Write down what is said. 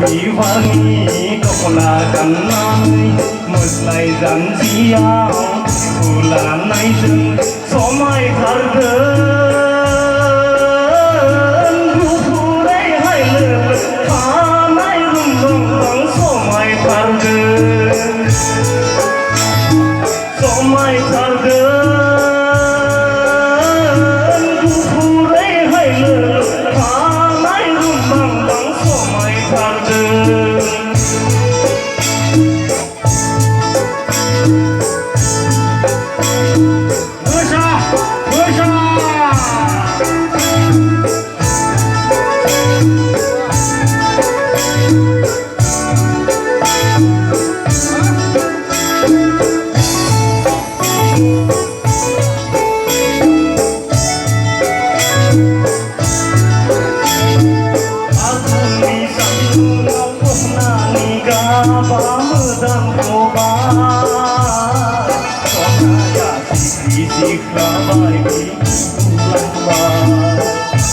vì vani cọc là cắn nai mực lại dặn chi áo phù là nay rừng gió mai thar gần gu phù đây hai lửa phá nay rung rung rung gió mai thar gần gió mai thar gần gu phù đây hai lửa phá nay rung rung rung gió mai thar gần Bám cô ba, con ya si si khla bai ki lăng ba.